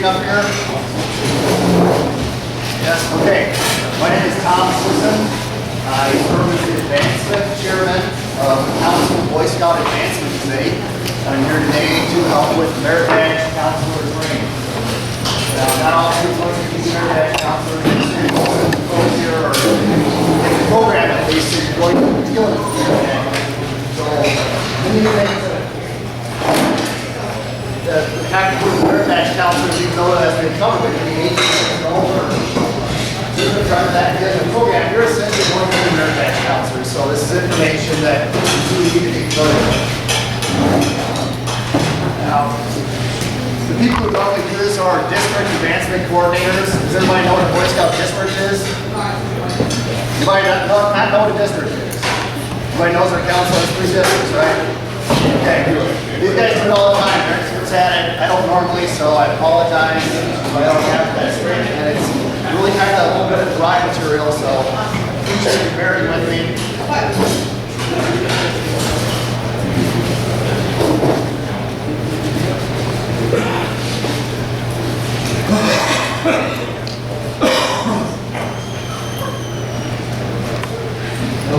screen up here? Yes, okay. My name is Tom Susan. I serve as the Advancement Chairman of the Council Boy Scout Advancement Committee. I'm here today to help with merit badge counselor training. Now, not all people want to be merit badge counselors. Most of the folks here are in the program at least is going to deal with merit badge. So, many things that have to do with merit badge counselors, even though it has been covered, it can be 18 years old or that in the program. You're essentially going to be merit badge counselors. So this is information that you need to be familiar with. Now, the people who don't do this are district advancement coordinators. Does everybody know what a Boy Scout district is? Anybody not know what a district is? Everybody knows our council has 3 districts, right? Okay, these guys do it all the time. They're experts at it. I don't normally, so I apologize if I don't have that straight. And it's really kind of a little bit of dry material, so please be bearing with me.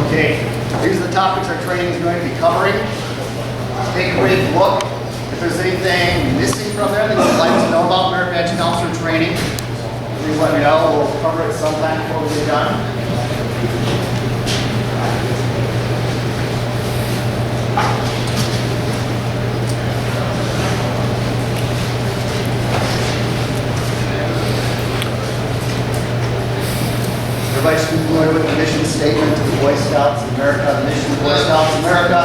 Okay, here's the topics our training is going to be covering. Take a brief look. If there's anything missing from there that you'd like to know about merit badge counselor training, please let me know. We'll cover it sometime before we get done. Everybody should be familiar with the mission statement of the Boy Scouts of America. The mission of the Boy Scouts of America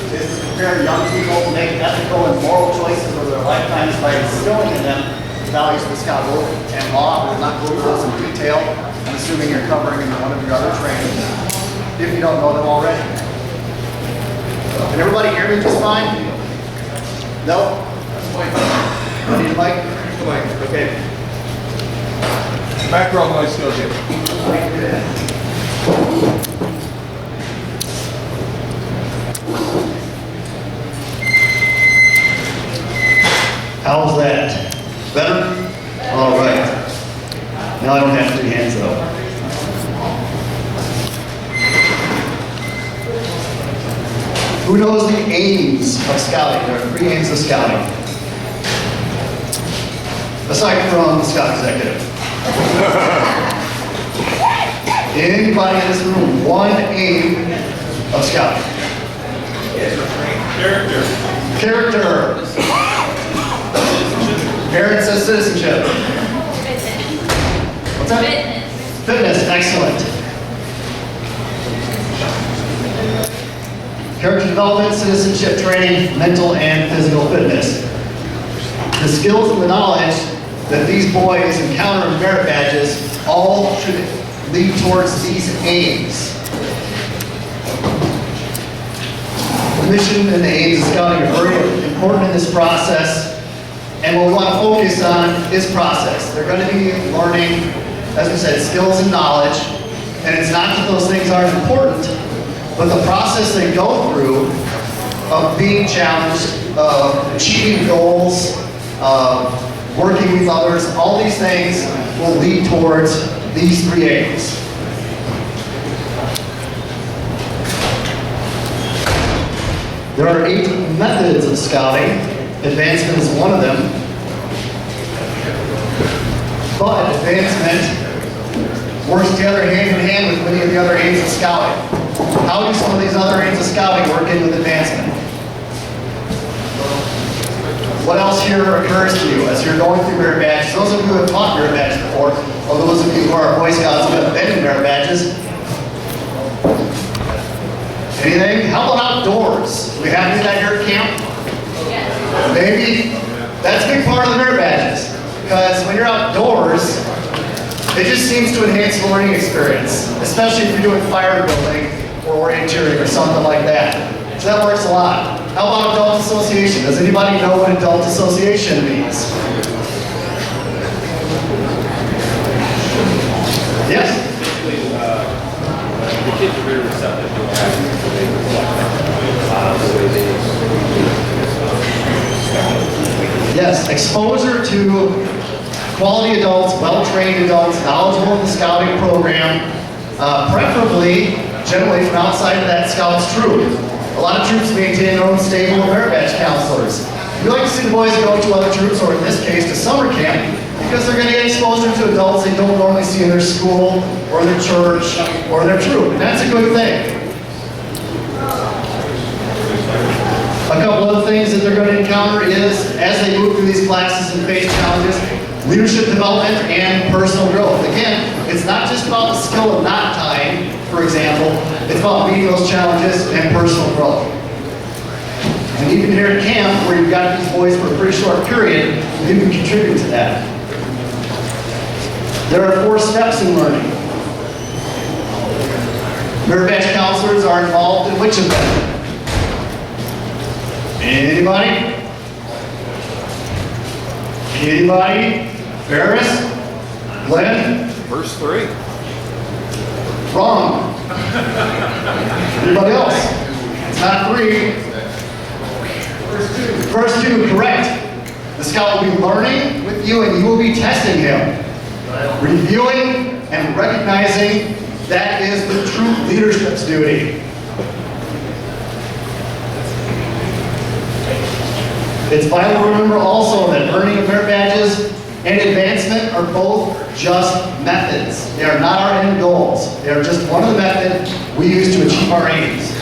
is to prepare young people to make ethical and moral choices over their lifetimes by instilling in them the values of the Scout Oath and law. We'll not go through those in detail. I'm assuming you're covering in one of your other trainings, if you don't know them already. Can everybody hear me just fine? No? I need a mic? Okay. Background noise still here. How's that? Better? All right. Now I don't have 3 hands though. Who knows the aims of scouting? There are 3 aims of scouting. Aside from the Scout Executive. Anybody in this room, one aim of scouting? Character. Character. Aaron says citizenship. What's that? Fitness. Excellent. Character development, citizenship training, mental and physical fitness. The skills and the knowledge that these boys encounter in merit badges all should lead towards these aims. The mission and the aims of scouting are very important in this process, and what we want to focus on is process. They're going to be learning, as we said, skills and knowledge, and it's not that those things aren't important, but the process they go through of being challenged, of achieving goals, of working with others, all these things will lead towards these 3 aims. There are 8 methods of scouting. Advancement is one of them. But advancement works together hand in hand with many of the other aims of scouting. How do some of these other aims of scouting work in with advancement? What else here occurs to you as you're going through merit badges? Those of you who have taught merit badges before, or those of you who are Boy Scouts who have been in merit badges. Anything? How about outdoors? Do we have any of that here at camp? Yes. Maybe? That's a big part of the merit badges. Because when you're outdoors, it just seems to enhance the learning experience, especially if you're doing fire building or orienteering or something like that. So that works a lot. How about adult association? Does anybody know what adult association means? Yes? The kids are very receptive to what happens, so they reflect the way they Yes, exposure to quality adults, well-trained adults, knowledgeable in the scouting program, preferably, generally from outside of that Scouts troop. A lot of troops maintain their own stable of merit badge counselors. We like to see the boys go to other troops, or in this case, to summer camp, because they're going to get exposure to adults they don't normally see in their school, or their church, or their troop, and that's a good thing. A couple other things that they're going to encounter is, as they move through these classes and face challenges, leadership development and personal growth. Again, it's not just about the skill of knot tying, for example, it's about meeting those challenges and personal growth. And even here at camp, where you've got these boys for a pretty short period, you can contribute to that. There are 4 steps in learning. Merit badge counselors are involved in which of them? Anybody? Anybody? Ferris? Glenn? First 3. Wrong. Anybody else? It's not 3. First 2, correct. The scout will be learning with you and you will be testing him. Reviewing and recognizing that is the true leadership's duty. It's vital to remember also that earning of merit badges and advancement are both just methods. They are not our end goals. They are just one of the methods we use to achieve our aims.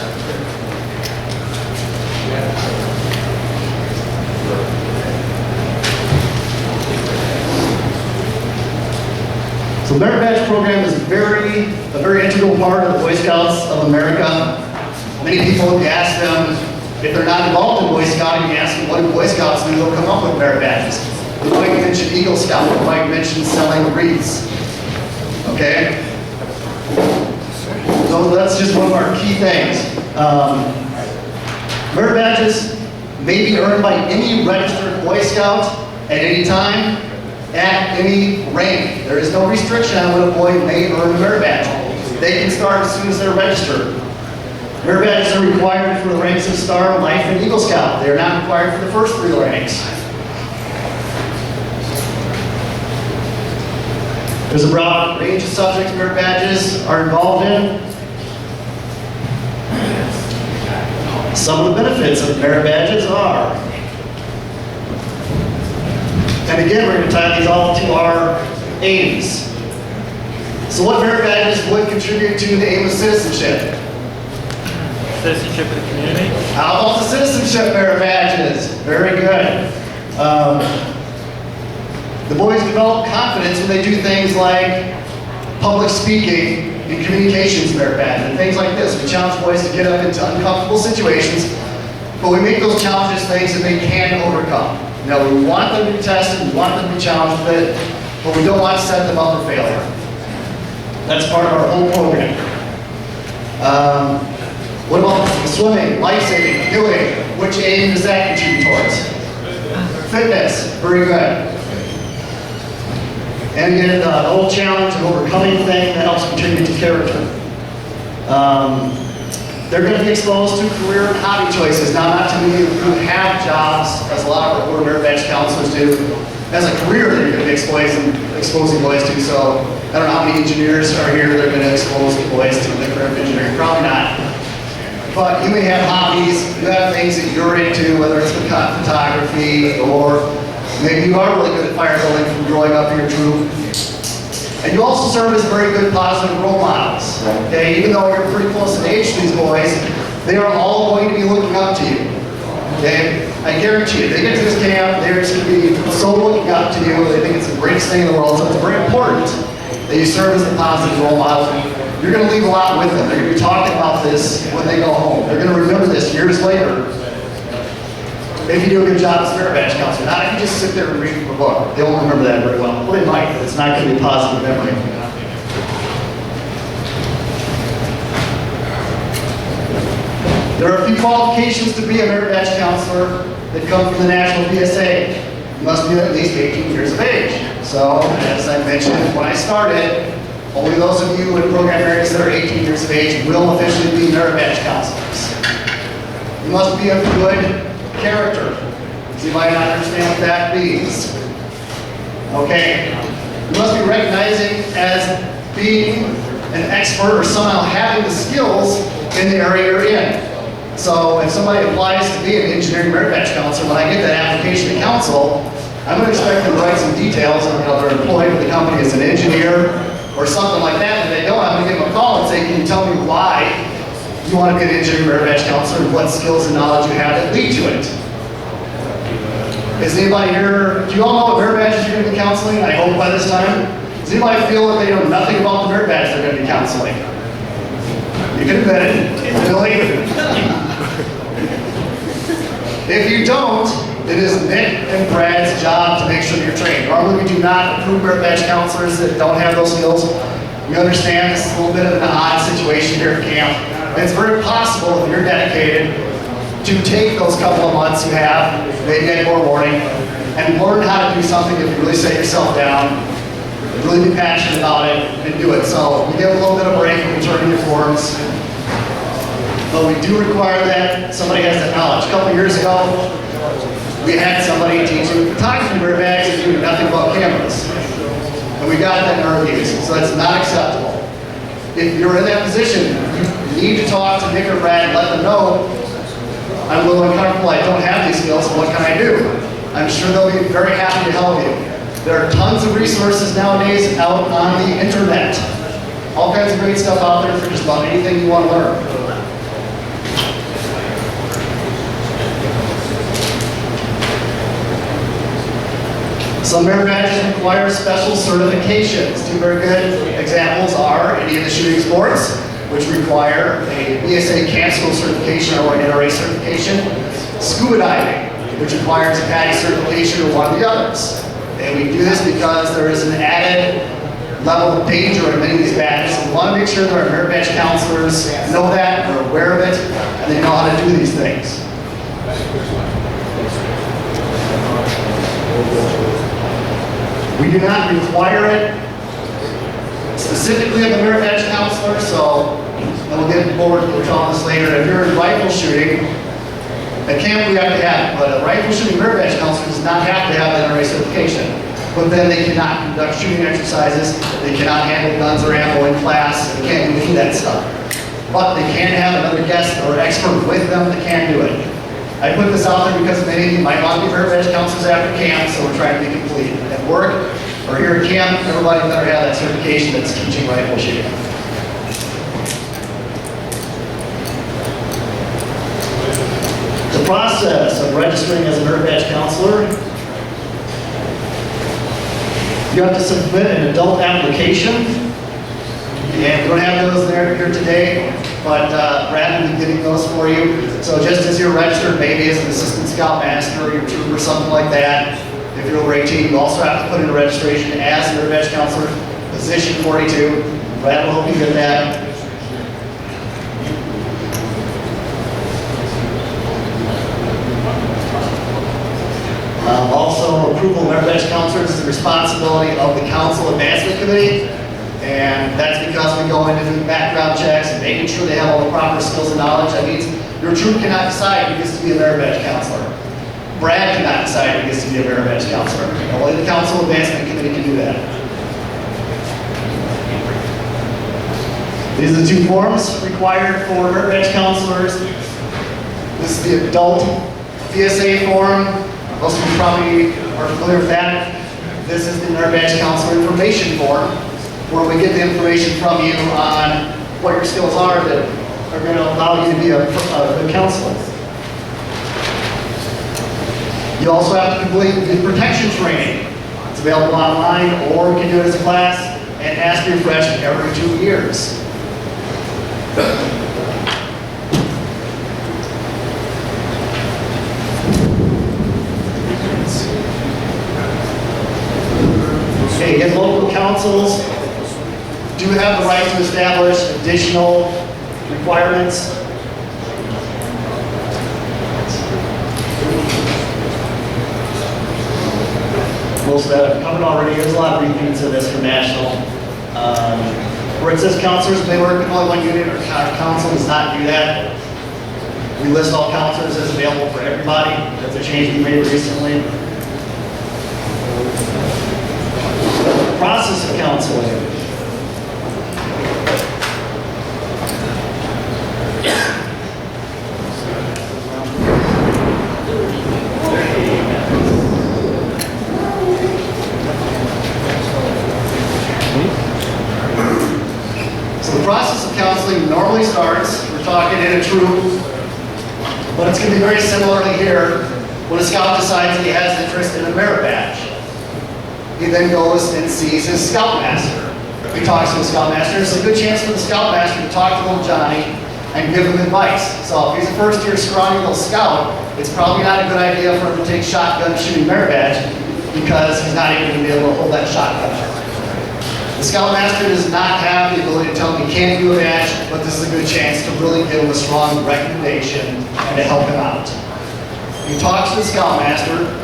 So the Merit Badge program is a very integral part of the Boy Scouts of America. Many people, if you ask them, if they're not involved in Boy Scouting, you ask them what do Boy Scouts do, they'll come up with merit badges. They might mention Eagle Scout, they might mention selling wreaths. Okay? So that's just one of our key things. Merit badges may be earned by any registered Boy Scout at any time, at any rank. There is no restriction on when a boy may earn a merit badge. They can start as soon as they're registered. Merit badges are required for the ranks of Star, Life, and Eagle Scout. They are not required for the first 3 ranks. There's a broad range of subjects merit badges are involved in. Some of the benefits of merit badges are, and again, we're going to tie these all to our aims. So what merit badges would contribute to the aim of citizenship? Citizenship of the community. How about the citizenship merit badges? Very good. The boys develop confidence when they do things like public speaking and communications merit badges and things like this. We challenge boys to get up into uncomfortable situations, but we make those challenges things that they can overcome. Now, we want them to be tested, we want them to be challenged with it, but we don't want to set them up for failure. That's part of our whole program. What about swimming, life saving, canoeing? Which aim does that contribute towards? Fitness, very good. And again, the whole challenge and overcoming thing that helps contribute to character. They're going to be exposed to career and hobby choices. Now, not to many who have jobs, as a lot of our merit badge counselors do. As a career, they're going to be exposing boys to. So, I don't know how many engineers are here that are going to expose the boys to the career of engineering. Probably not. But you may have hobbies, you have things that you're into, whether it's photography, or maybe you are really good at fire building from growing up in your troop. And you also serve as very good positive role models. Okay, even though you're pretty close in age to these boys, they are all going to be looking up to you. Okay, I guarantee you, they get to this camp, they're just going to be so looking up to you. They think it's the greatest thing in the world. So it's very important that you serve as a positive role model. You're going to leave a lot with them. They're going to be talking about this when they go home. They're going to remember this years later. If you do a good job as a merit badge counselor, not if you just sit there and read from a book. They won't remember that very well. Well, they might, but it's not going to be a positive memory. There are a few qualifications to be a merit badge counselor that come from the National PSA. You must be at least 18 years of age. So, as I mentioned when I started, only those of you in program areas that are 18 years of age will officially be merit badge counselors. You must be of good character. So you might not understand what that means. Okay? You must be recognizing as being an expert or somehow having the skills in the area you're in. So if somebody applies to be an engineering merit badge counselor, when I get that application to council, I'm going to expect them to write some details on how they're employed with the company as an engineer or something like that. If they don't, I'm going to give them a call and say, can you tell me why you want to be an engineering merit badge counselor and what skills and knowledge you have that lead to it? Is anybody here, do you all know what merit badges you're going to be counseling? I hope by this time. Does anybody feel that they know nothing about the merit badge they're going to be counseling? You can admit it. Really? If you don't, it is Nick and Brad's job to make sure that you're trained. Normally, we do not approve merit badge counselors that don't have those skills. We understand this is a little bit of an odd situation here at camp. And it's very possible if you're dedicated to take those couple of months you have, maybe get more warning, and learn how to do something if you really set yourself down, really be passionate about it, and do it. So we give a little bit of break when we turn in your forms. But we do require that somebody has that knowledge. A couple of years ago, we had somebody teaching photography merit badge and doing nothing about cameras. And we got that in our reviews, so that's not acceptable. If you're in that position, you need to talk to Nick or Brad and let them know, I'm a little uncomfortable, I don't have these skills, what can I do? I'm sure they'll be very happy to help you. There are tons of resources nowadays out on the internet. All kinds of great stuff out there for just about anything you want to learn. Some merit badges require special certifications. Two very good examples are any of the shooting sports, which require a BSA camp school certification or an NRA certification. Scuba diving, which requires a PADI certification or one of the others. And we do this because there is an added level of danger in many of these badges. We want to make sure that our merit badge counselors know that, are aware of it, and they know how to do these things. We do not require it specifically of the merit badge counselor, so and we'll get forward to all this later. If you're in rifle shooting, at camp we have to have it, but a rifle shooting merit badge counselor does not have to have the NRA certification. But then they cannot conduct shooting exercises, they cannot handle guns or ammo in class, they can't do any of that stuff. But they can have another guest or expert with them that can do it. I put this out there because many of you might want to be merit badge counselors after camp, so we're trying to be complete. At work or here at camp, everybody better have that certification that's teaching rifle shooting. The process of registering as a merit badge counselor, you have to submit an adult application, and we don't have those there here today, but Brad will be getting those for you. So just as you're registered, maybe as an assistant scoutmaster or your troop or something like that, if you're over 18, you also have to put in a registration as a merit badge counselor, position 42. Brad will help you get that. Also, approval of merit badge counselors is the responsibility of the Council Advancement Committee, and that's because we go into doing background checks and making sure they have all the proper skills and knowledge. That means your troop cannot decide who gets to be a merit badge counselor. Brad cannot decide who gets to be a merit badge counselor. Only the Council Advancement Committee can do that. These are the two forms required for merit badge counselors. This is the adult BSA form. Most of you probably are familiar with that. This is the merit badge counselor information form, where we get the information from you on what your skills are that are going to allow you to be a good counselor. You also have to complete the protection training. It's available online, or you can do it as a class and ask to refresh every 2 years. Okay, again, local councils do have the right to establish additional requirements. Most of that I've covered already. There's a lot of repeats of this for national. Where it says counselors may work in only one unit, or council does not do that. We list all counselors as available for everybody. That's a change we made recently. The process of counseling. So the process of counseling normally starts, we're talking in a troop, but it's going to be very similarly here when a scout decides that he has interest in a merit badge. He then goes and sees his scoutmaster. He talks to the scoutmaster. It's a good chance for the scoutmaster to talk to little Johnny and give him advice. So if he's a first-year scrawny little scout, it's probably not a good idea for him to take shotgun shooting merit badge because he's not even going to be able to hold that shotgun. The scoutmaster does not have the ability to tell him he can't do a badge, but this is a good chance to really give him a strong recommendation and to help him out. He talks to the scoutmaster.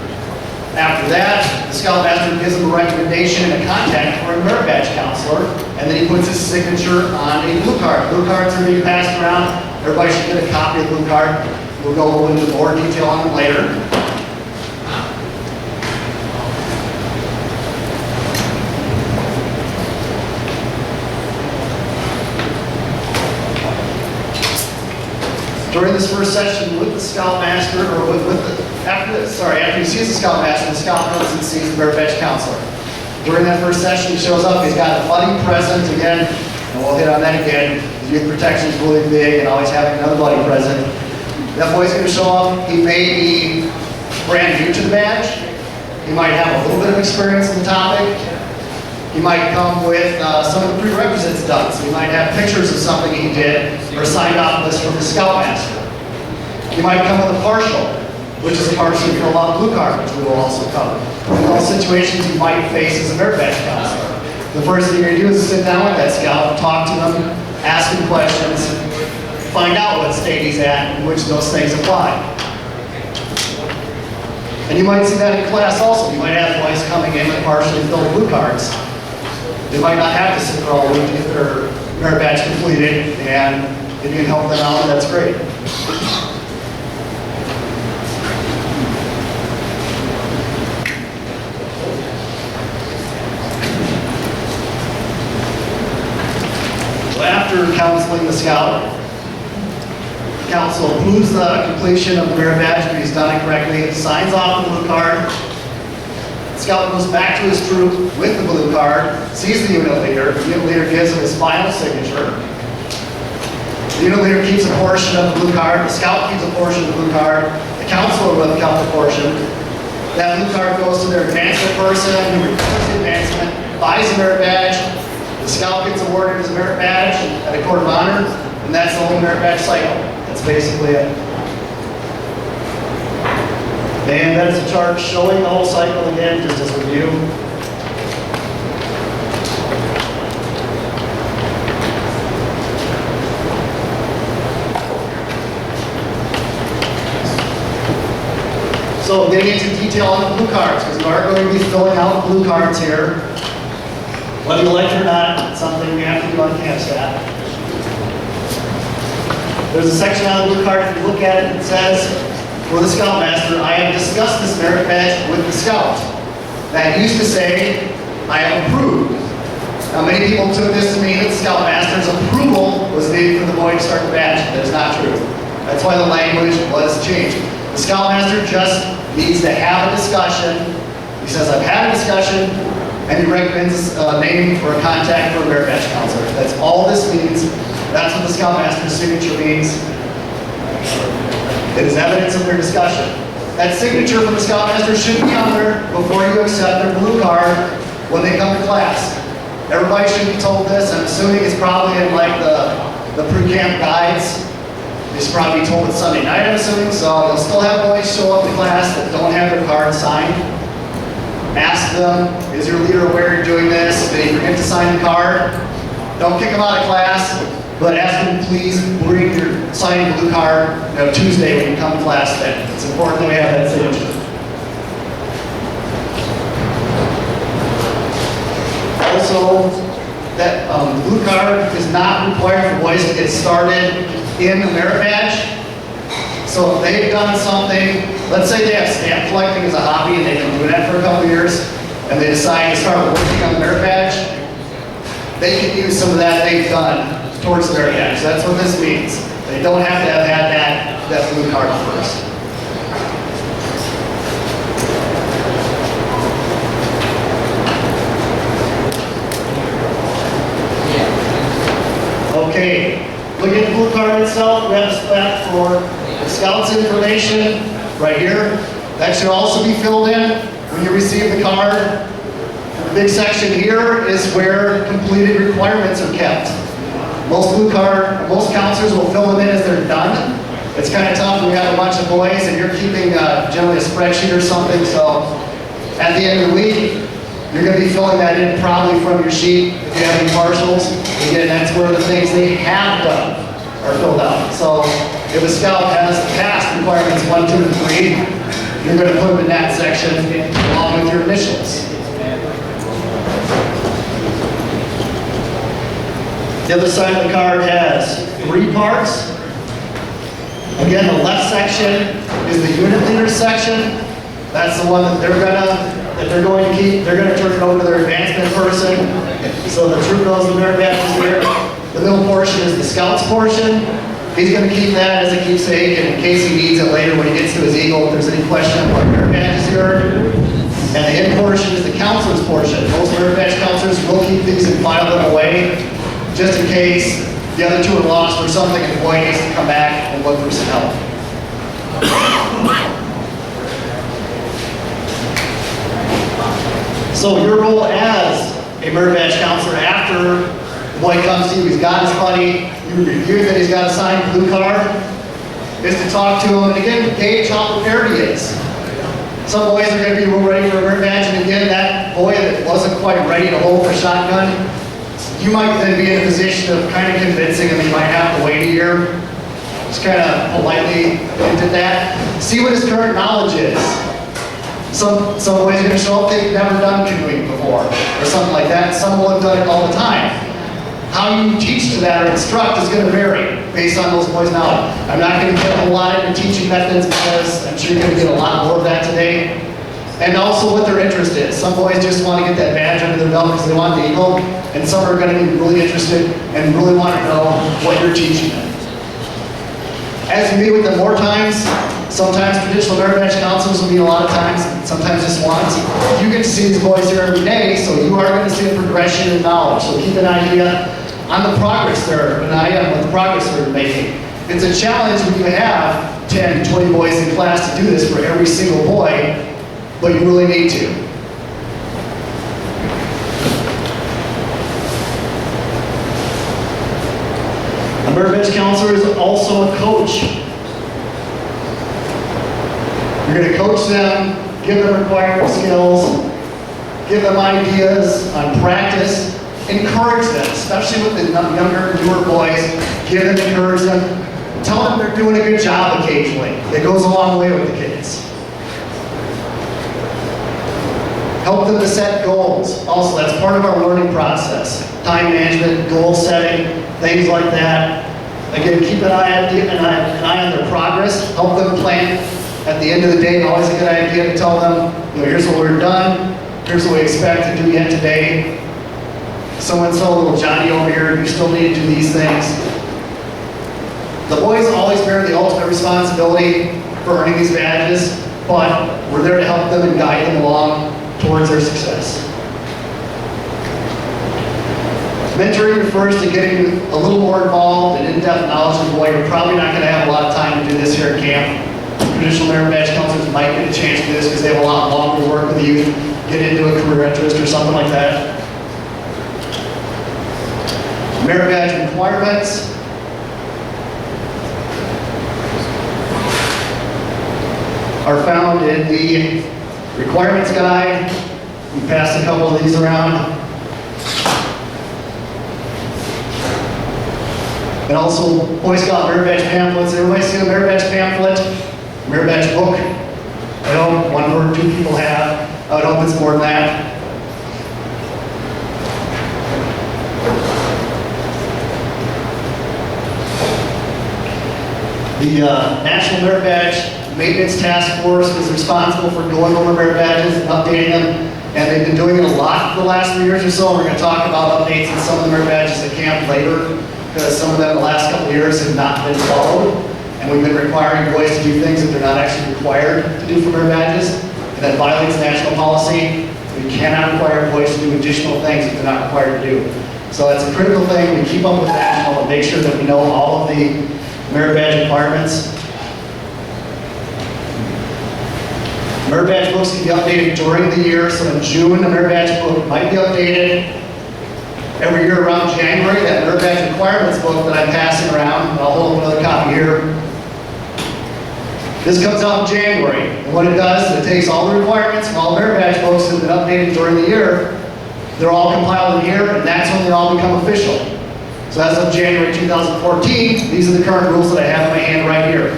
After that, the scoutmaster gives him a recommendation and a contact for a merit badge counselor, and then he puts his signature on a blue card. Blue cards are being passed around. Everybody should get a copy of the blue card. We'll go into more detail on them later. During this first session with the scoutmaster, or after he sees the scoutmaster, the scout goes and sees the merit badge counselor. During that first session, he shows up, he's got a buddy present again, and we'll hit on that again. Youth protection is really big and always having another buddy present. That boy's going to show up, he may be brand new to the badge, he might have a little bit of experience in the topic, he might come with some of the prerequisites done. So he might have pictures of something he did or signed off list from the scoutmaster. He might come with a partial, which is a partially filled out blue card, which we will also cover. In all situations you might face as a merit badge counselor. The first thing you're going to do is sit down with that scout, talk to them, ask him questions, find out what state he's at and which of those things apply. And you might see that in class also. You might have boys coming in with partially filled blue cards. They might not have to sit there all week to get their merit badge completed, and if you can help them out, that's great. So after counseling the scout, the council approves the completion of the merit badge, but he's done it correctly, signs off the blue card. Scout goes back to his troop with the blue card, sees the unit leader. The unit leader gives him his final signature. The unit leader keeps a portion of the blue card. The scout keeps a portion of the blue card. The counselor will count the portion. That blue card goes to their advancement person who records the advancement, buys a merit badge. The scout gets awarded his merit badge at a court of honor, and that's the whole merit badge cycle. That's basically it. And that is a chart showing the whole cycle again, just as a review. So getting into detail on the blue cards, because we are going to be filling out blue cards here. Whether you like it or not, it's something we have to do on CAMSTAT. There's a section on the blue card, if you look at it, it says, for the scoutmaster, I have discussed this merit badge with the scout. That used to say, I have approved. Now many people took this to mean that the scoutmaster's approval was needed for the boy to start the badge. That is not true. That's why the language was changed. The scoutmaster just needs to have a discussion. He says, I've had a discussion, and he recommends a name or a contact for a merit badge counselor. That's all this means. That's what the scoutmaster's signature means. It is evidence of their discussion. That signature from the scoutmaster should be on there before you accept their blue card when they come to class. Everybody should be told this. I'm assuming it's probably in like the pre-camp guides. They should probably be told it's Sunday night, I'm assuming, so they'll still have boys show up to class that don't have their card signed. Ask them, is your leader aware you're doing this? Did he forget to sign the card? Don't kick them out of class. But ask them, please bring your signing blue card Tuesday when you come to class. That it's important that we have that signature. Also, that blue card is not required for boys to get started in the merit badge. So if they've done something, let's say they have stamp collecting as a hobby and they've been doing that for a couple years, and they decide to start working on the merit badge, they can use some of that they've done towards the merit badge. That's what this means. They don't have to have had that blue card first. Okay, look at the blue card itself. We have a spot for the scouts information right here. That should also be filled in when you receive the card. The big section here is where completed requirements are kept. Most counselors will fill them in as they're done. It's kind of tough when you have a bunch of boys and you're keeping generally a spreadsheet or something, so at the end of the week, you're going to be filling that in probably from your sheet. If you have any partials, again, that's where the things they have done are filled out. So if a scout has passed requirements 1, 2, and 3, you're going to put them in that section along with your initials. The other side of the card has 3 parts. Again, the left section is the unit leader section. That's the one that they're going to keep. They're going to turn it over to their advancement person. So the troop knows the merit badge is here. The middle portion is the scouts portion. He's going to keep that as a keepsake, and in case he needs it later when he gets to his eagle, if there's any question on what merit badge is here. And the end portion is the counselor's portion. Most merit badge counselors will keep these and file them away, just in case the other 2 are lost or something and the boy needs to come back and look for some help. So your role as a merit badge counselor after the boy comes to you, he's got his buddy, you review that he's got a signed blue card, is to talk to him and again gauge how prepared he is. Some boys are going to be real ready for a merit badge, and again, that boy that wasn't quite ready to hold the shotgun, you might then be in a position of kind of convincing him he might have to wait a year. Just kind of politely hint at that. See what his current knowledge is. Some boys are going to show up, they've never done canoeing before, or something like that. Some will have done it all the time. How you teach to that or instruct is going to vary based on those boys' knowledge. I'm not going to get a lot into teaching methods because I'm sure you're going to get a lot more of that today. And also what their interest is. Some boys just want to get that badge under their belt because they want the eagle, and some are going to be really interested and really want to know what you're teaching them. As you meet with them more times, sometimes traditional merit badge counselors will meet a lot of times, sometimes just once. You get to see these boys here every day, so you are going to see a progression in knowledge. So keep an idea on the progress they're making. It's a challenge when you have 10, 20 boys in class to do this for every single boy, but you really need to. A merit badge counselor is also a coach. You're going to coach them, give them required skills, give them ideas on practice, encourage them, especially with the younger, newer boys. Give them, encourage them. Tell them they're doing a good job occasionally. It goes a long way with the kids. Help them to set goals. Also, that's part of our learning process. Time management, goal setting, things like that. Again, keep an eye on their progress. Help them plan. At the end of the day, always a good idea to tell them, here's what we're done. Here's what we expect to do yet today. So-and-so, little Johnny over here, you still need to do these things. The boys always bear the ultimate responsibility for earning these badges, but we're there to help them and guide them along towards their success. Mentoring refers to getting a little more involved and in-depth knowledge of the boy. You're probably not going to have a lot of time to do this here at camp. Traditional merit badge counselors might get a chance to do this because they have a lot longer to work with youth, get into a career interest or something like that. Merit badge requirements. Are found in the requirements guide. We passed a couple of these around. And also Boy Scout merit badge pamphlets. Everybody see a merit badge pamphlet? Merit badge book? I know 1 or 2 people have. I would hope it's more than that. The National Merit Badge Maintenance Task Force is responsible for going over merit badges and updating them. And they've been doing it a lot for the last 3 years or so. We're going to talk about updates in some of the merit badges at camp later, because some of them the last couple of years have not been followed. And we've been requiring boys to do things that they're not actually required to do for merit badges. And that violates national policy. We cannot require boys to do additional things that they're not required to do. So that's a critical thing. We keep up with that and make sure that we know all of the merit badge requirements. Merit badge books can be updated during the year. So in June, the merit badge book might be updated. Every year around January, that merit badge requirements book that I'm passing around, I'll hold up another copy here. This comes out in January, and what it does is it takes all the requirements from all merit badge books that have been updated during the year. They're all compiled in here, and that's when they all become official. So as of January 2014, these are the current rules that I have in my hand right here.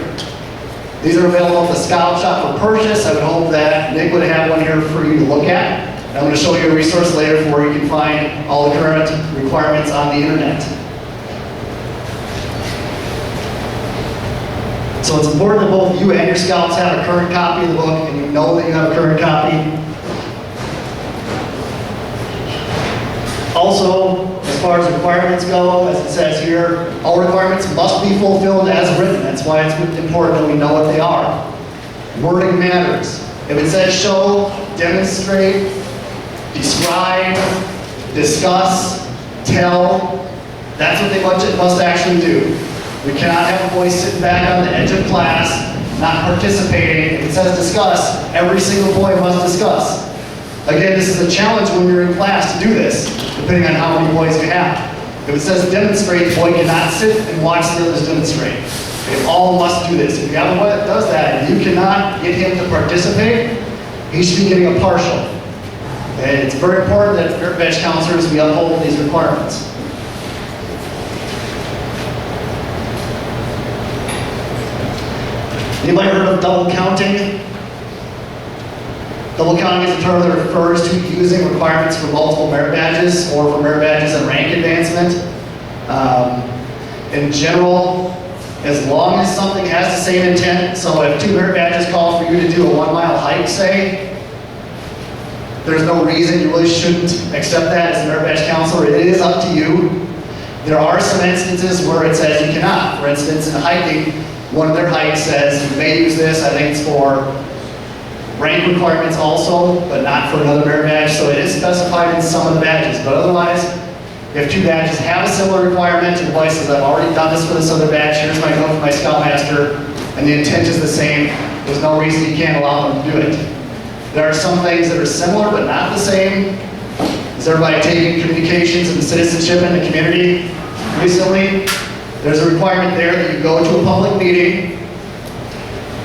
These are available at the Scout Shop for purchase. I would hope that Nick would have one here for you to look at. And I'm going to show you a resource later where you can find all the current requirements on the internet. So it's important that both you and your scouts have a current copy of the book, and you know that you have a current copy. Also, as far as requirements go, as it says here, all requirements must be fulfilled as written. That's why it's important that we know what they are. Wording matters. If it says show, demonstrate, describe, discuss, tell, that's what they must actually do. We cannot have a boy sitting back on the edge of class, not participating. If it says discuss, every single boy must discuss. Again, this is a challenge when you're in class to do this, depending on how many boys you have. If it says demonstrate, the boy cannot sit and watch the others demonstrate. They all must do this. If you have a boy that does that, and you cannot get him to participate, he should be getting a partial. And it's very important that merit badge counselors, we uphold these requirements. Anybody heard of double counting? Double counting is a term that refers to using requirements for multiple merit badges or for merit badges and rank advancement. In general, as long as something has the same intent, so if 2 merit badges call for you to do a 1-mile hike, say, there's no reason you really shouldn't accept that as a merit badge counselor. It is up to you. There are some instances where it says you cannot. For instance, in hiking, one of their hikes says you may use this. I think it's for rank requirements also, but not for another merit badge. So it is specified in some of the badges. But otherwise, if 2 badges have a similar requirement, and the boy says, I've already done this for this other badge, here's my note from my Scoutmaster, and the intent is the same, there's no reason you can't allow them to do it. There are some things that are similar but not the same. Is everybody taking communications and citizenship in the community recently? There's a requirement there that you go to a public meeting,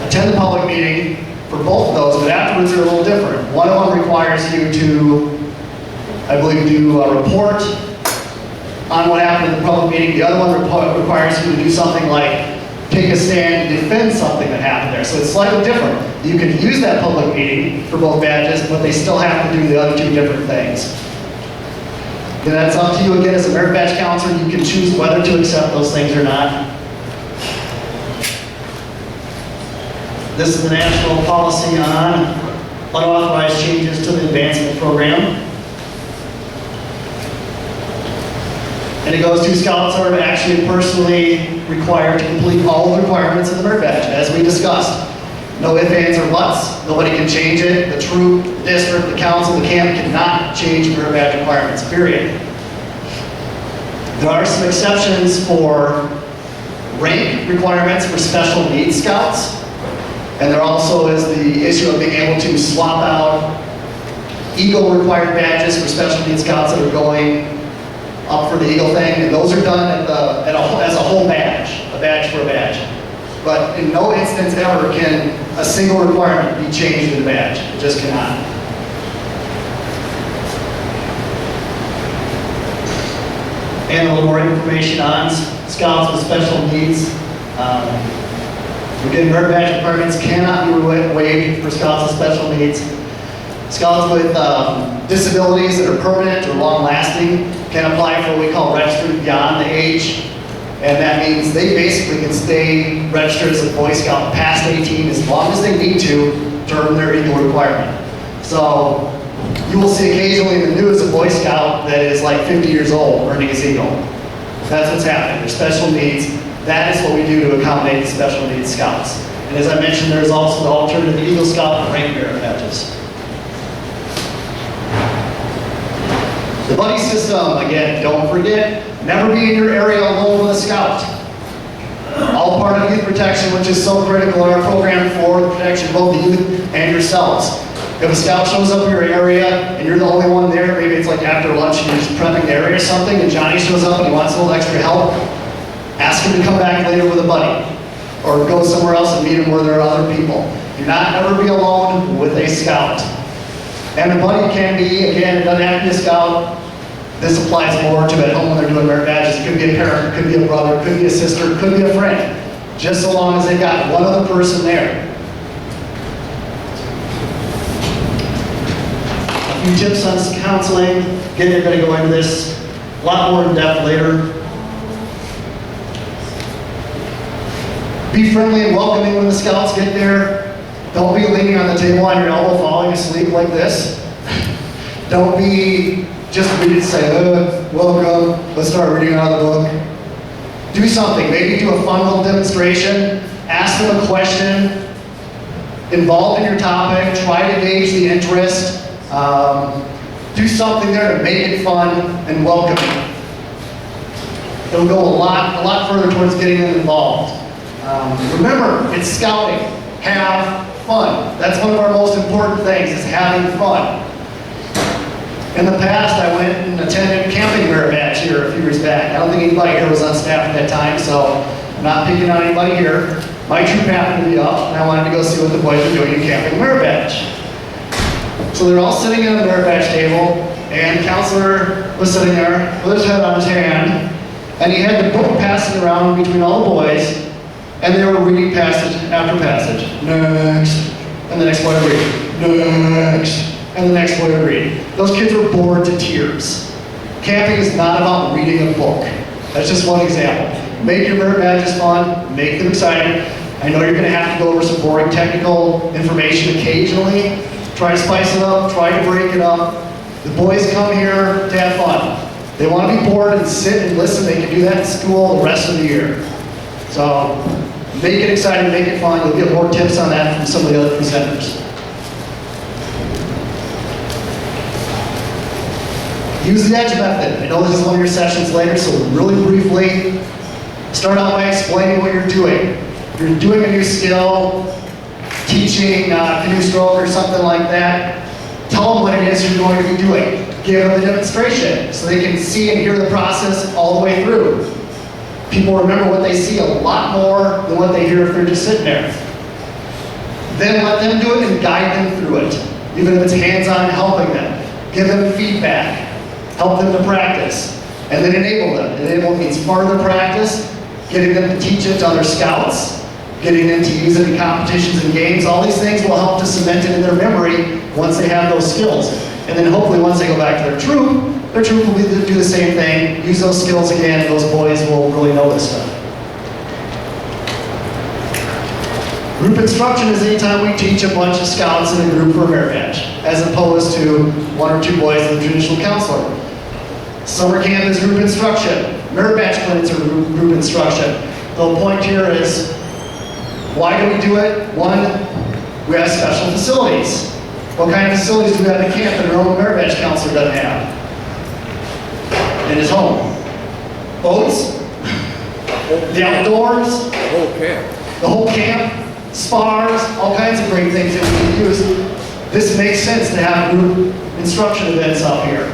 attend the public meeting for both of those, but afterwards they're a little different. One of them requires you to, I believe, do a report on what happened in the public meeting. The other one requires you to do something like take a stand and defend something that happened there. So it's slightly different. You can use that public meeting for both badges, but they still have to do the other 2 different things. And that's up to you again as a merit badge counselor. You can choose whether to accept those things or not. This is the national policy on unauthorized changes to the advancement program. And it goes to scouts who are actually personally required to complete all the requirements of the merit badge, as we discussed. No ifs, ands, or buts. Nobody can change it. The troop, the district, the council, the camp cannot change merit badge requirements, period. There are some exceptions for rank requirements for special needs scouts. And there also is the issue of being able to swap out Eagle required badges for special needs scouts that are going up for the Eagle thing. And those are done as a whole badge, a badge for a badge. But in no instance ever can a single requirement be changed in the badge. It just cannot. And a little more information on scouts with special needs. Again, merit badge requirements cannot be waived for scouts with special needs. Scouts with disabilities that are permanent or long-lasting can apply for what we call registered beyond the age. And that means they basically can stay registered as a Boy Scout past 18 as long as they need to earn their Eagle requirement. So You will see occasionally in the news a Boy Scout that is like 50 years old earning his Eagle. That's what's happening. There's special needs. That is what we do to accommodate the special needs scouts. And as I mentioned, there's also the alternative Eagle Scout and Rain Bear badges. The buddy system, again, don't forget, never be in your area alone with a scout. All part of youth protection, which is so critical in our program for the protection of both the youth and yourselves. If a scout shows up in your area and you're the only one there, maybe it's like after lunch and you're just prepping the area or something, and Johnny shows up and he wants a little extra help, ask him to come back later with a buddy. Or go somewhere else and meet him where there are other people. Do not ever be alone with a scout. And a buddy can be, again, it doesn't have to be a scout. This applies more to at home when they're doing merit badges. It could be a parent, it could be a brother, it could be a sister, it could be a friend. Just so long as they've got one other person there. A few tips on counseling. Again, you're going to go into this a lot more in depth later. Be friendly and welcoming when the scouts get there. Don't be leaning on the table on your elbow falling asleep like this. Don't be just read it and say, welcome, let's start reading out of the book. Do something, maybe do a fun little demonstration, ask them a question, involved in your topic, try to gauge the interest, do something there to make it fun and welcoming. It'll go a lot further towards getting them involved. Remember, it's scouting. Have fun. That's one of our most important things, is having fun. In the past, I went and attended camping merit badge here a few years back. I don't think anybody here was on staff at that time, so I'm not picking on anybody here. My troop happened to be up, and I wanted to go see what the boys were doing in camping merit badge. So they're all sitting at the merit badge table, and the counselor was sitting there with his head on his hand, and he had the book passing around between all the boys. And they were reading passage after passage. Next. And the next boy would read. Next. And the next boy would read. Those kids were bored to tears. Camping is not about reading a book. That's just one example. Make your merit badges fun. Make them exciting. I know you're going to have to go over some boring technical information occasionally. Try to spice it up. Try to break it up. The boys come here to have fun. They want to be bored and sit and listen. They can do that in school the rest of the year. So, make it exciting, make it fun. You'll get more tips on that from some of the other presenters. Use the EDGE method. I know this is one of your sessions later, so really briefly, start out by explaining what you're doing. If you're doing a new skill, teaching canoe stroke or something like that, tell them what it is you're going to be doing. Give them a demonstration so they can see and hear the process all the way through. People remember what they see a lot more than what they hear if they're just sitting there. Then let them do it and guide them through it. Even if it's hands-on helping them. Give them feedback. Help them to practice. And then enable them. Enable means further practice, getting them to teach it to other scouts, getting them to use it in competitions and games. All these things will help to cement it in their memory once they have those skills. And then hopefully once they go back to their troop will do the same thing, use those skills again, and those boys will really know this stuff. Group instruction is anytime we teach a bunch of scouts in a group for a merit badge, as opposed to one or two boys and the traditional counselor. Summer camp is group instruction. Merit badge clinics are group instruction. The whole point here is, why do we do it? One, we have special facilities. What kind of facilities do we have at camp that our own merit badge counselor doesn't have? In his home. Boats, the outdoors, the whole camp, spars, all kinds of great things that we can use. This makes sense to have group instruction events up here.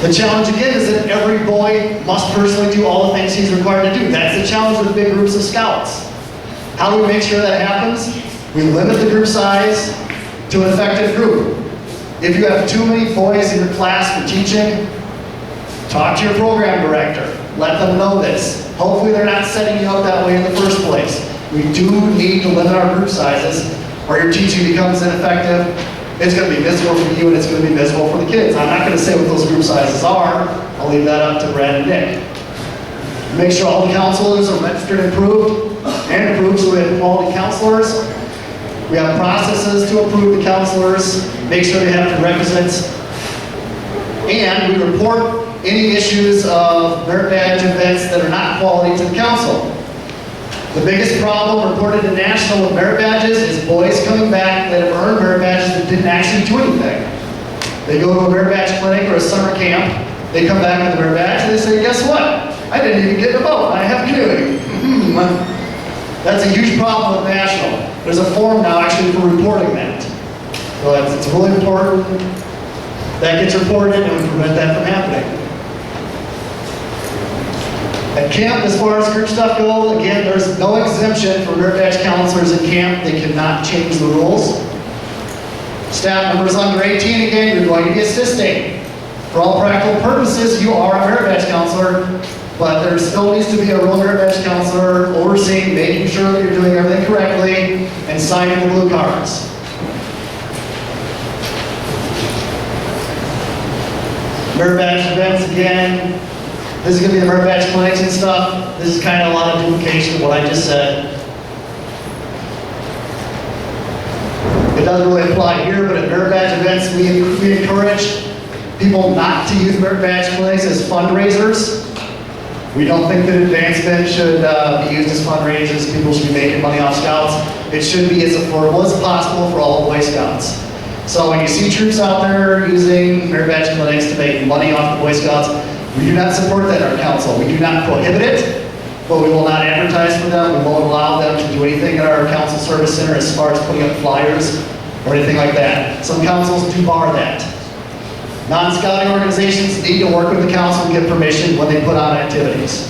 The challenge again is that every boy must personally do all the things he's required to do. That's the challenge with big groups of scouts. How do we make sure that happens? We limit the group size to an effective group. If you have too many boys in your class for teaching, talk to your program director. Let them know this. Hopefully they're not setting you up that way in the first place. We do need to limit our group sizes, or your teaching becomes ineffective. It's going to be miserable for you and it's going to be miserable for the kids. I'm not going to say what those group sizes are. I'll leave that up to Brad and Nick. Make sure all the counselors are registered and approved, so we have quality counselors. We have processes to approve the counselors, make sure they have prerequisites, and we report any issues of merit badge events that are not quality to the council. The biggest problem reported in national with merit badges is boys coming back that have earned merit badges that didn't actually do anything. They go to a merit badge clinic or a summer camp, they come back with a merit badge, and they say, guess what? I didn't even get in a boat, I have canoeing. That's a huge problem with national. There's a form now actually for reporting that. So it's really important that gets reported and we prevent that from happening. At camp, as far as group stuff goes, again, there's no exemption for merit badge counselors at camp. They cannot change the rules. Staff members under 18, again, you're going to be assisting. For all practical purposes, you are a merit badge counselor, but there still needs to be a real merit badge counselor overseeing, making sure that you're doing everything correctly, and signing the blue cards. Merit badge events, again, this is going to be the merit badge clinics and stuff. This is kind of a lot of duplication of what I just said. It doesn't really apply here, but at merit badge events, we encourage people not to use merit badge clinics as fundraisers. We don't think that advancement should be used as fundraisers. People should be making money off scouts. It should be as affordable as possible for all Boy Scouts. So when you see troops out there using merit badge clinics to make money off the Boy Scouts, we do not support that in our council. We do not prohibit it, but we will not advertise for them. We won't allow them to do anything at our council service center as far as putting up flyers or anything like that. Some councils do bar that. Non-scouting organizations need to work with the council and get permission when they put on activities.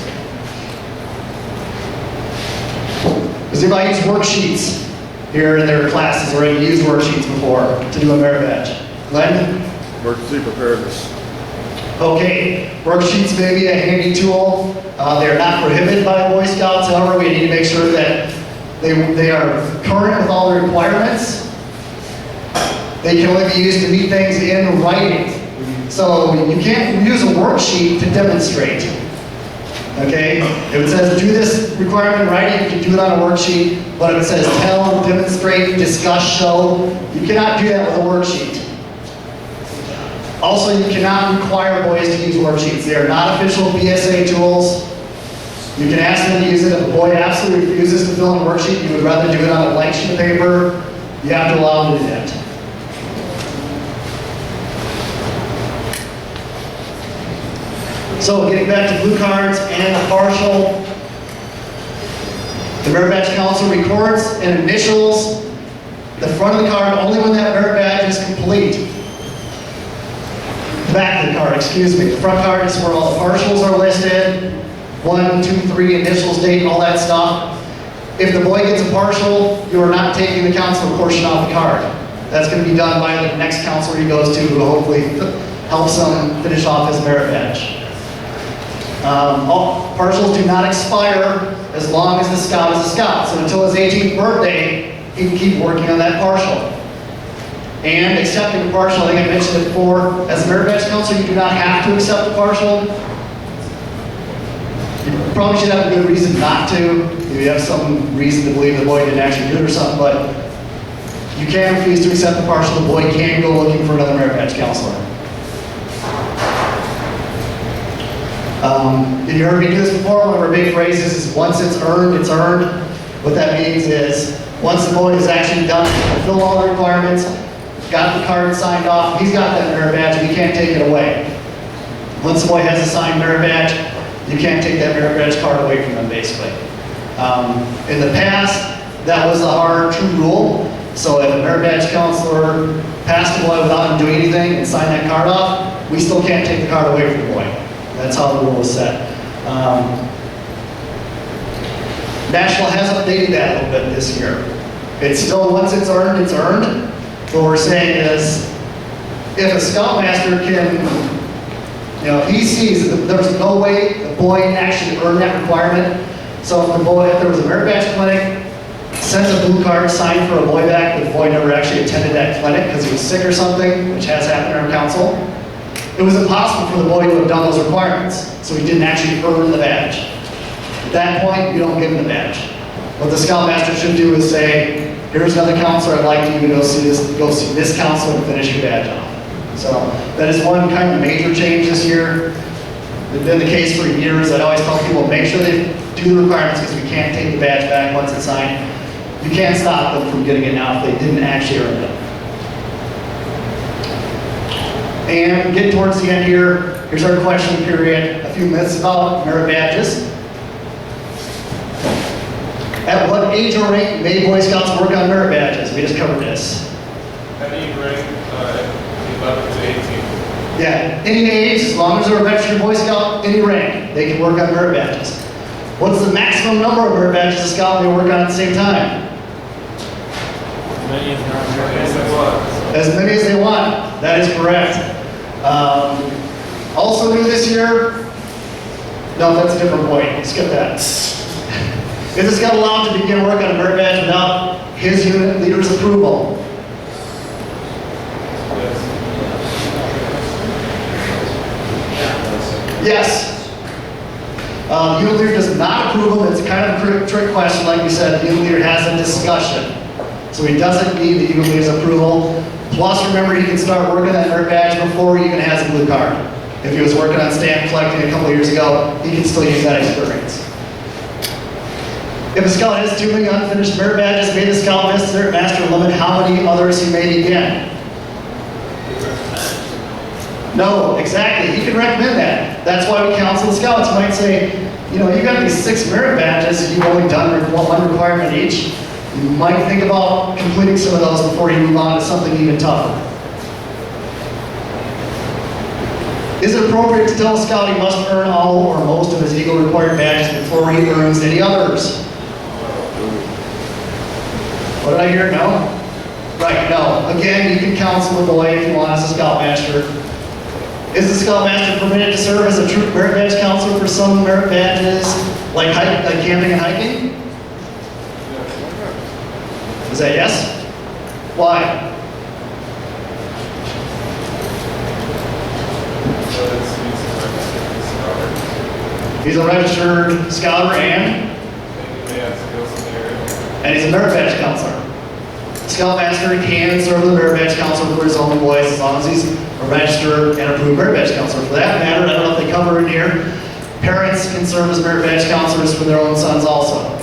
Does anybody use worksheets here in their classes or have used worksheets before to do a merit badge? Glenn? Emergency preparedness. Okay, worksheets may be a handy tool. They're not prohibited by Boy Scouts. However, we need to make sure that they are current with all the requirements. They can only be used to meet things in writing. So you can't use a worksheet to demonstrate. Okay? If it says do this requirement in writing, you can do it on a worksheet. But if it says tell, demonstrate, discuss, show, you cannot do that with a worksheet. Also, you cannot require boys to use worksheets. They are not official BSA tools. You can ask them to use it. If a boy absolutely refuses to fill in a worksheet, you would rather do it on a blank sheet of paper, you have to allow them to do that. So getting back to blue cards and the partial, the merit badge council records and initials the front of the card only when that merit badge is complete. The back of the card, excuse me. The front card is where all the partials are listed. 1, 2, 3, initials, date, all that stuff. If the boy gets a partial, you are not taking the counselor portion off the card. That's going to be done by the next counselor he goes to, who hopefully helps him finish off his merit badge. All partials do not expire as long as the scout is a scout. So until his 18th birthday, he can keep working on that partial. And accepting a partial, I think I mentioned it before, as a merit badge counselor, you do not have to accept a partial. You probably should have a good reason not to. If you have some reason to believe the boy didn't actually do it or something, but you can refuse to accept the partial. The boy can go looking for another merit badge counselor. If you heard me do this before, one of our big phrases is once it's earned, it's earned. What that means is once the boy is actually done, fulfill all the requirements, got the card signed off, he's got that merit badge, we can't take it away. Once the boy has a signed merit badge, you can't take that merit badge card away from them, basically. In the past, that was a hard, true rule. So if a merit badge counselor passed the boy without him doing anything and signed that card off, we still can't take the card away from the boy. That's how the rule was set. National has updated that a little bit this year. It's still, once it's earned, it's earned. What we're saying is, if a scoutmaster can, if he sees that there's no way the boy actually earned that requirement, so if there was a merit badge clinic, sends a blue card signed for a boy back, but the boy never actually attended that clinic because he was sick or something, which has happened in our council, it was impossible for the boy to have done those requirements, so he didn't actually earn the badge. At that point, you don't give him the badge. What the scoutmaster should do is say, here's another counselor, I'd like you to go see this counselor and finish your badge off. So that is one kind of major change this year. It's been the case for years. I always tell people, make sure they do the requirements because we can't take the badge back once it's signed. You can't stop them from getting it now if they didn't actually earn it. And getting towards the end here, here's our question period. A few myths about merit badges. At what age or rank may Boy Scouts work on merit badges? We just covered this. Any rank, 11 to 18. Yeah, any age, as long as they're a registered Boy Scout, any rank, they can work on merit badges. What's the maximum number of merit badges a scout may work on at the same time? Many of them are Yes, it was. As many as they want. That is correct. Also new this year, no, that's a different point. Skip that. Is a scout allowed to begin work on a merit badge without his unit leader's approval? Yes. The unit leader does not approve them. It's kind of a trick question. Like we said, the unit leader has a discussion. So he doesn't need the unit leader's approval. Plus, remember, he can start working that merit badge before he even has a blue card. If he was working on stamp collecting a couple years ago, he can still use that experience. If a scout has too many unfinished merit badges, may the scout master limit how many others he may begin? No, exactly. He can recommend that. That's why we counsel the scouts. You might say, you know, you got these 6 merit badges, you've only done one requirement each. You might think about completing some of those before you move on to something even tougher. Is it appropriate to tell a scout he must earn all or most of his Eagle required badges before he earns any others? What did I hear? No? Right, no. Again, you can counsel the boy if you want as a scoutmaster. Is the scoutmaster permitted to serve as a troop merit badge counselor for some merit badges, like camping and hiking? Is that yes? Why? He's a registered scouter and he's a merit badge counselor. Scoutmaster can serve as a merit badge counselor for his own boys as long as he's a registered and approved merit badge counselor. For that matter, I don't know if they cover in here, parents can serve as merit badge counselors for their own sons also.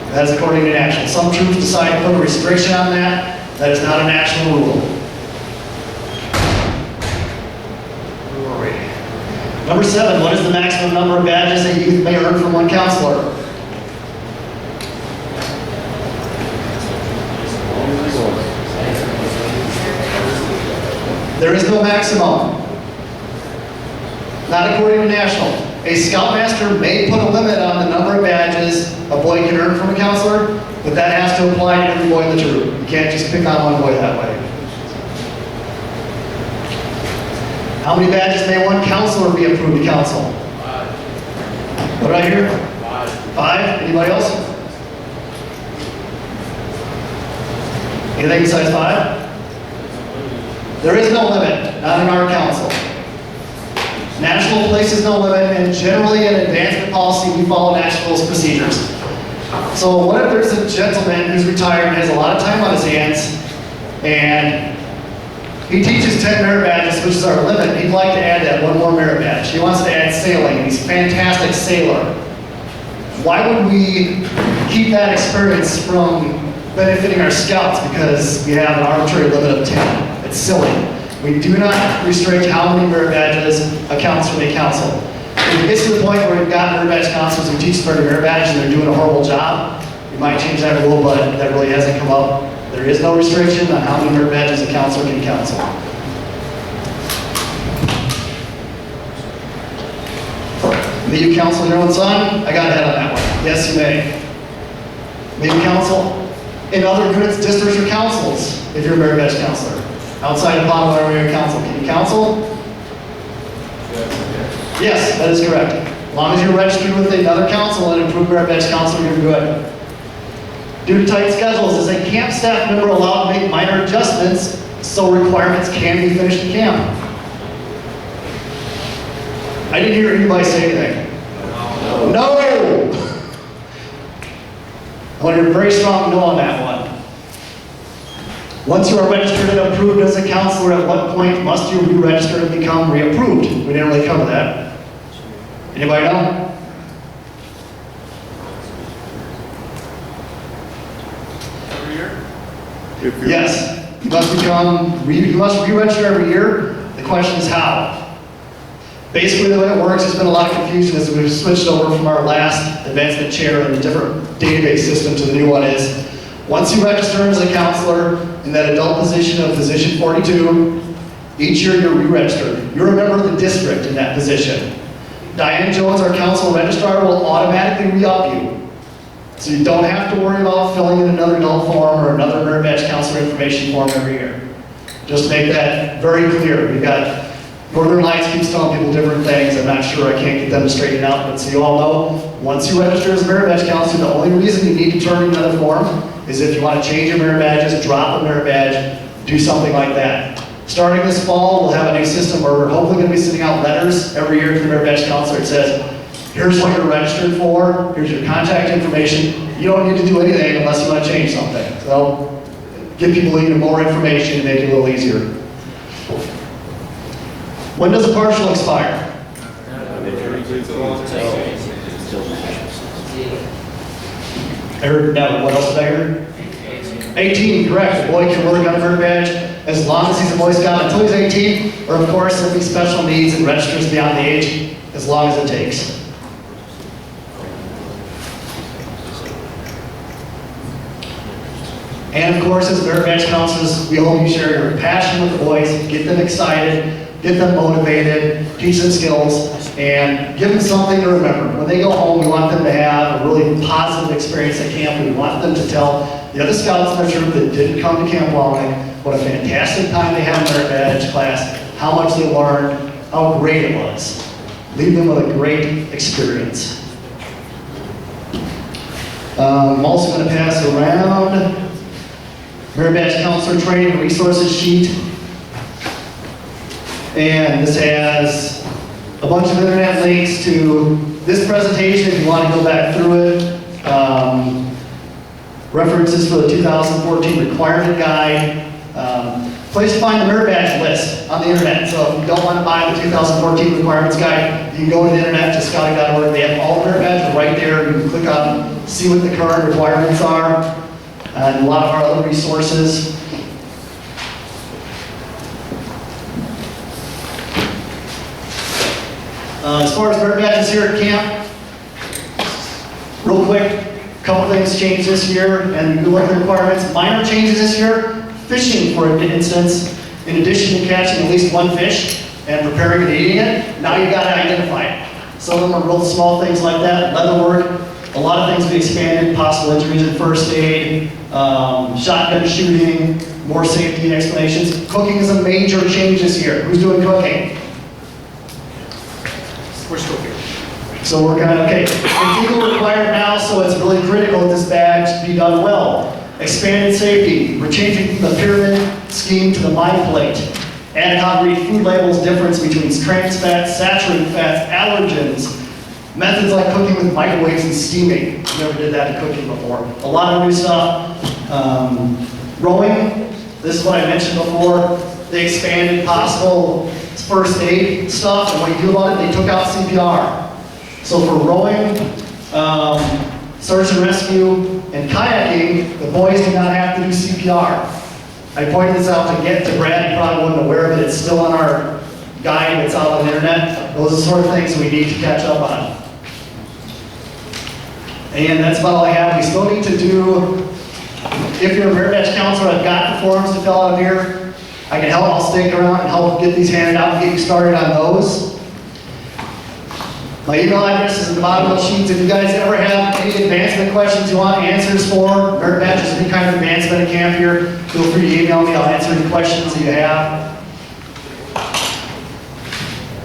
That is according to national. Some troops decide to put a restriction on that. That is not a national rule. Where were we? Number 7, what is the maximum number of badges a youth may earn from one counselor? There is no maximum. Not according to national. A scoutmaster may put a limit on the number of badges a boy can earn from a counselor, but that has to apply to every boy in the troop. You can't just pick on one boy that way. How many badges may one counselor be approved to counsel? 5. What did I hear? 5. Anybody else? Anything besides 5? There is no limit, not in our council. National places no limit, and generally in advancement policy, we follow national's procedures. So what if there's a gentleman who's retired and has a lot of time on his hands, and he teaches 10 merit badges, which is our limit. He'd like to add that one more merit badge. He wants to add sailing, and he's a fantastic sailor. Why would we keep that experience from benefiting our scouts because we have an arbitrary limit of 10? It's silly. We do not restrict how many merit badges a counselor may counsel. If it gets to the point where we've got merit badge counselors who teach 30 merit badges and they're doing a horrible job, we might change that rule, but that really hasn't come up. There is no restriction on how many merit badges a counselor can counsel. May you counsel your own son? I got ahead on that one. Yes, you may. May you counsel in other units, districts, or councils if you're a merit badge counselor. Outside of Potawatomi Area Council, can you counsel? Yes, that is correct. As long as you're registered with another council and approved merit badge counselor, you're good. Due to tight schedules, is a camp staff member allowed to make minor adjustments so requirements can be finished at camp? I didn't hear anybody say anything. No! I want to hear a very strong no on that one. Once you are registered and approved as a counselor, at what point must you re-register and become reapproved? We didn't really cover that. Anybody know? If you're- Yes. You must re-register every year. The question is how? Basically, the way it works, there's been a lot of confusion as we've switched over from our last advancement chair and the different database system to the new one is, once you register as a counselor in that adult position of position 42, each year you're re-registered. You're a member of the district in that position. Diane Jones, our council registrar, will automatically re-up you. So you don't have to worry about filling in another adult form or another Merit Badge counselor information form every year. Just to make that very clear. We've got Northern Lights keeps telling people different things. I'm not sure, I can't get them to straighten it out, but so you all know, once you register as a Merit Badge counselor, the only reason you need to turn in another form is if you want to change your Merit Badges, drop a Merit Badge, do something like that. Starting this fall, we'll have a new system where we're hopefully going to be sending out letters every year to the Merit Badge counselor. It says, here's what you're registered for, here's your contact information. You don't need to do anything unless you want to change something. So give people even more information and make it a little easier. When does a partial expire? I heard never. What else did I hear? 18, correct. A boy can work on a Merit Badge as long as he's a Boy Scout until he's 18, or of course if he's special needs and registers beyond the age, as long as it takes. And of course, as Merit Badge counselors, we hope you share your passion with the boys, get them excited, get them motivated, teach them skills, and give them something to remember. When they go home, we want them to have a really positive experience at camp. We want them to tell the other scouts in their troop that didn't come to Camp Walling what a fantastic time they had in Merit Badge class, how much they learned, how great it was. Leave them with a great experience. I'm also going to pass around Merit Badge Counselor Training Resources Sheet. And this has a bunch of internet links to this presentation if you want to go back through it. References for the 2014 requirement guide. Place to find the Merit Badge list on the internet. So if you don't want to buy the 2014 requirements guide, you can go to the internet to scouting.org. They have all the Merit Badges right there. You can click on, see what the current requirements are, and a lot of our other resources. As far as Merit Badges here at camp, real quick, a couple things changed this year, and you look at the requirements. Minor changes this year. Fishing, for instance, in addition to catching at least one fish and preparing and eating it, now you've got to identify it. Some of them are real small things like that. Leather work, a lot of things we expanded, possible injuries in first aid, shotgun shooting, more safety and explanations. Cooking is a major change this year. Who's doing cooking? We're still here. So we're kind of, okay. It's legal required now, so it's really critical that this badge be done well. Expanded safety. We're changing the pyramid scheme to the mind plate. Add concrete food labels, difference between trans fats, saturated fats, allergens. Methods like cooking with microwaves and steaming. Never did that in cooking before. A lot of new stuff. Rowing. This is what I mentioned before. They expanded possible first aid stuff, and what you do about it, they took out CPR. So for rowing, search and rescue, and kayaking, the boys do not have to do CPR. I pointed this out to Brad, he probably wasn't aware of it. It's still on our guide that's out on the internet. Those are the sort of things we need to catch up on. And that's about all I have. We still need to do, if you're a Merit Badge counselor, I've got the forms to fill out here. I can help, I'll stick around and help get these handed out and get you started on those. My email address is at the bottom of the sheets. If you guys ever have any advancement questions you want answers for, Merit Badges, any kind of advancement at camp here, feel free to email me. I'll answer any questions that you have.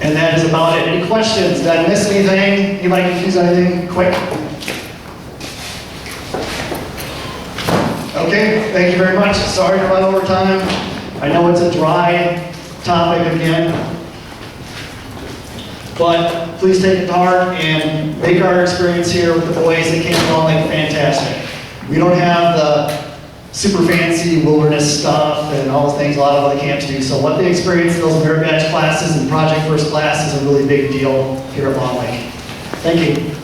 And that is about it. Any questions? Did I miss anything? Anybody confuse anything? Quick. Okay, thank you very much. Sorry to run over time. I know it's a dry topic again. But please take it to heart and make our experience here with the boys at Camp Walling fantastic. We don't have the super fancy wilderness stuff and all the things a lot of other camps do. So what they experience in those merit badge classes and project first class is a really big deal here at Long Lake. Thank you.